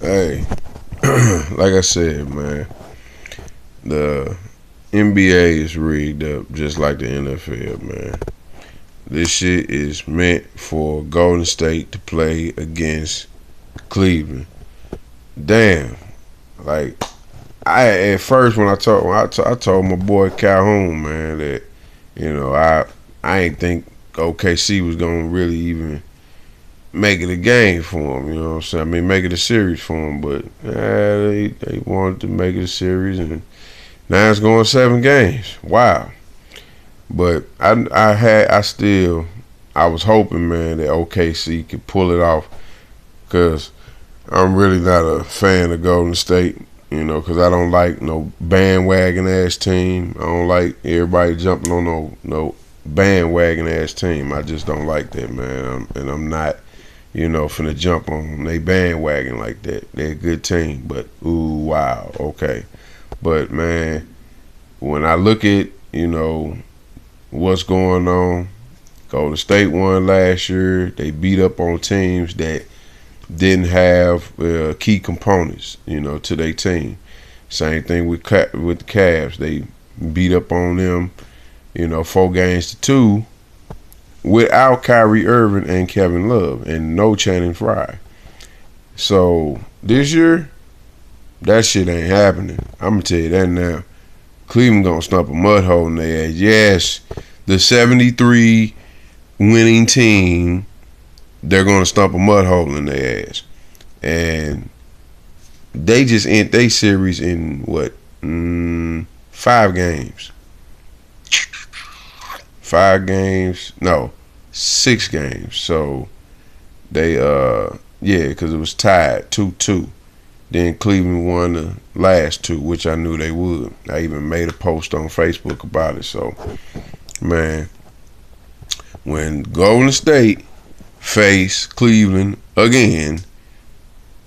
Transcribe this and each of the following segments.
Hey, like I said, man, the NBA is rigged up just like the NFL, man. This shit is meant for Golden State to play against Cleveland. Damn, like I at first when I told my boy Calhoun, man, that I ain't think OKC was gonna really even make it a game for him. You know what I'm saying? I mean, make it a series for him, but they wanted to make it a series, and now it's going 7 games. Wow. But I was hoping, man, that OKC could pull it off, because I'm really not a fan of Golden State. Because I don't like no bandwagon ass team. I don't like everybody jumping on no bandwagon ass team. I just don't like that, man. I'm not, finna jump on they bandwagon like that. They're a good team, but ooh, wow, okay. But man, when I look at what's going on, Golden State won last year. They beat up on teams that didn't have key components, to their team. Same thing with the Cavs. They beat up on them, 4-2 without Kyrie Irving and Kevin Love and no Channing Frye. So this year, that shit ain't happening. I'm gonna tell you that now. Cleveland gonna stump a mud hole in their ass. Yes, the 73 winning team, they're gonna stump a mud hole in their ass. And they just end their series in what? 5 games. 5 games? No, 6 games. So they because it was tied 2-2. Then Cleveland won the last 2, which I knew they would. I even made a post on Facebook about it. So, man, when Golden State face Cleveland again,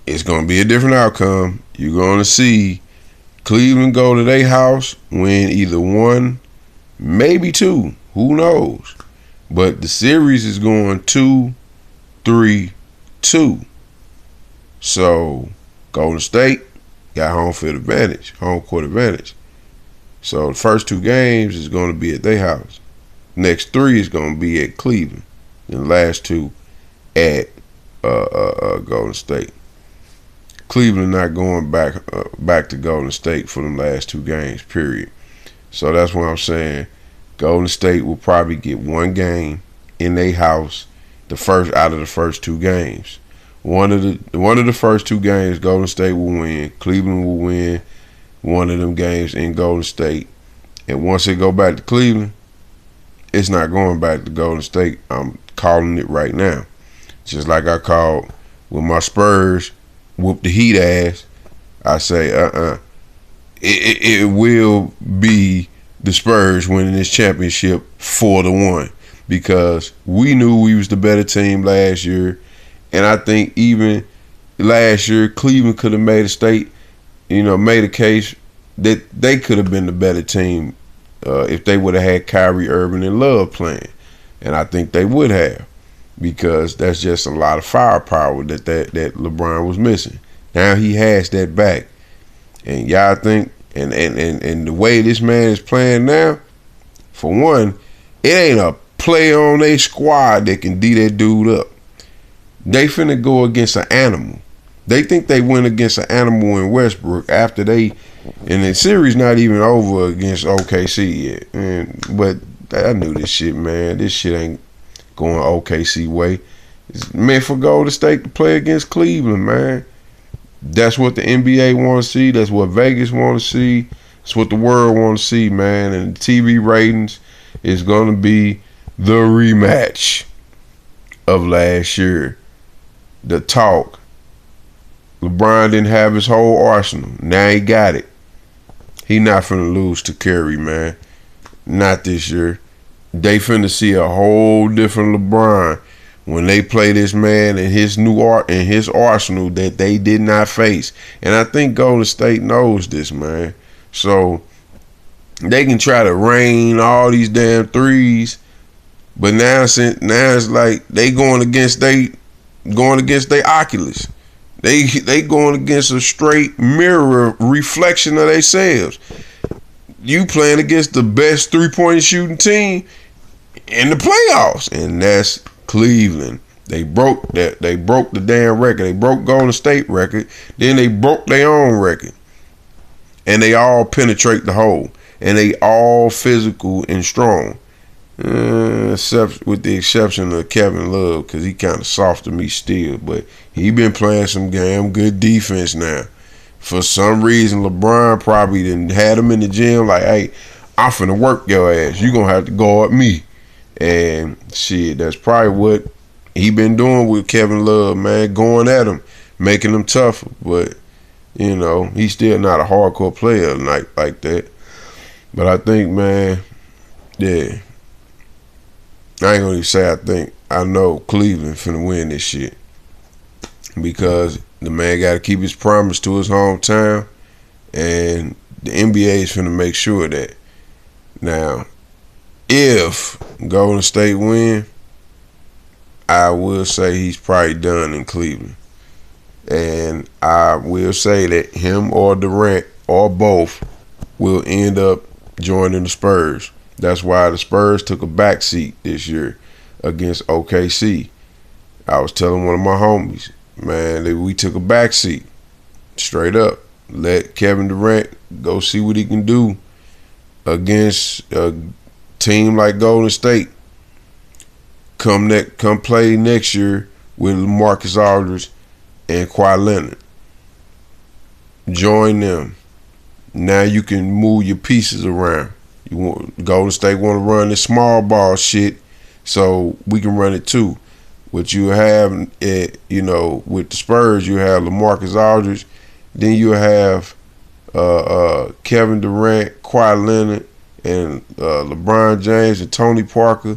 it's going to be a different outcome. You're going to see Cleveland go to their house, win either 1, maybe 2. Who knows? But the series is going 2-3-2. So Golden State got home court advantage. So the first 2 games is going to be at their house. Next 3 is going to be at Cleveland. And the last 2 at Golden State. Cleveland not going back to Golden State for them last 2 games, period. So that's why I'm saying Golden State will probably get 1 game in their house out of the first 2 games. One of the first 2 games Golden State will win. Cleveland will win one of them games in Golden State. And once they go back to Cleveland, it's not going back to Golden State. I'm calling it right now. Just like I called when my Spurs whoop the Heat ass. I say, it will be the Spurs winning this championship 4-1, because we knew we was the better team last year. And I think even last year, Cleveland could have made a case that they could have been the better team if they would have had Kyrie Irving and Love playing. And I think they would have, because that's just a lot of firepower that LeBron was missing. Now he has that back. And y'all think, and the way this man is playing now, for one, it ain't a player on their squad that can D that dude up. They finna go against an animal. They think they went against an animal in Westbrook after and the series not even over against OKC yet. But I knew this shit, man. This shit ain't going OKC way. It's meant for Golden State to play against Cleveland, man. That's what the NBA want to see. That's what Vegas want to see. That's what the world want to see, man. And the TV ratings is going to be the rematch of last year. The talk. LeBron didn't have his whole arsenal. Now he got it. He not finna lose to Curry, man. Not this year. They finna see a whole different LeBron when they play this man and his his arsenal that they did not face. And I think Golden State knows this, man. So they can try to rain all these damn threes, but now it's like they going against their Oculus. They going against a straight mirror reflection of themselves. You playing against the best 3-point shooting team in the playoffs, and that's Cleveland. They broke that. They broke the damn record. They broke Golden State record. Then they broke their own record, and they all penetrate the hole, and they all physical and strong. Except with the exception of Kevin Love, because he kind of soft to me still, but he been playing some damn good defense now. For some reason, LeBron probably didn't had him in the gym like, hey, I'm finna work your ass. You gonna have to guard me. And shit, that's probably what he been doing with Kevin Love, man, going at him, making him tougher. But, you know, he's still not a hardcore player like that. But I think, man, yeah, I ain't gonna even say I think. I know Cleveland finna win this shit. Because the man got to keep his promise to his hometown. And the NBA is finna make sure of that. Now, if Golden State win, I will say he's probably done in Cleveland. And I will say that him or Durant or both will end up joining the Spurs. That's why the Spurs took a backseat this year against OKC. I was telling one of my homies, man, that we took a backseat. Straight up. Let Kevin Durant go see what he can do against a team like Golden State. Come play next year with LaMarcus Aldridge and Kawhi Leonard. Join them. Now you can move your pieces around. Golden State want to run this small ball shit, so we can run it too. What you have, with the Spurs, you have LaMarcus Aldridge, then you have Kevin Durant, Kawhi Leonard, and LeBron James and Tony Parker,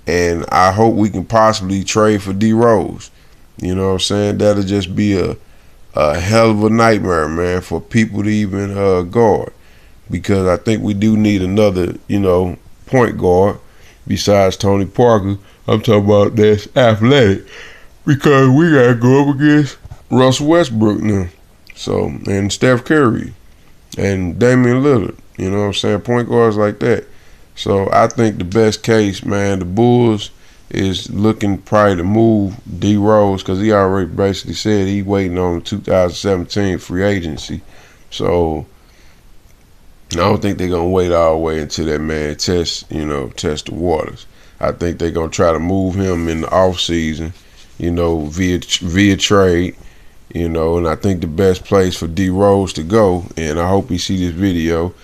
and I hope we can possibly trade for D Rose. You know what I'm saying? That'll just be a hell of a nightmare, man, for people to even guard. Because I think we do need another, point guard besides Tony Parker. I'm talking about that's athletic. Because we got to go up against Russell Westbrook now. So, and Steph Curry and Damian Lillard. You know what I'm saying? Point guards like that. So I think the best case, man, the Bulls is looking probably to move D Rose, because he already basically said he waiting on 2017 free agency. So I don't think they're going to wait all the way until that man test the waters. I think they're going to try to move him in the offseason, via trade, and I think the best place for D Rose to go, and I hope he see this video,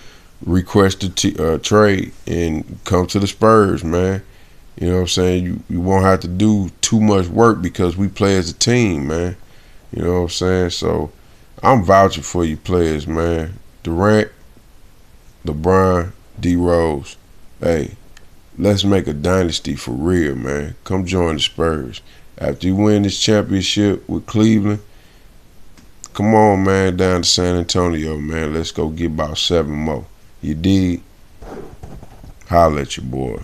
request a trade and come to the Spurs, man. You know what I'm saying? You won't have to do too much work because we play as a team, man. You know what I'm saying? So I'm vouching for you players, man. Durant, LeBron, D Rose. Hey, let's make a dynasty for real, man. Come join the Spurs. After you win this championship with Cleveland, come on, man, down to San Antonio, man. Let's go get about 7 more. You dig? Holla at your boy.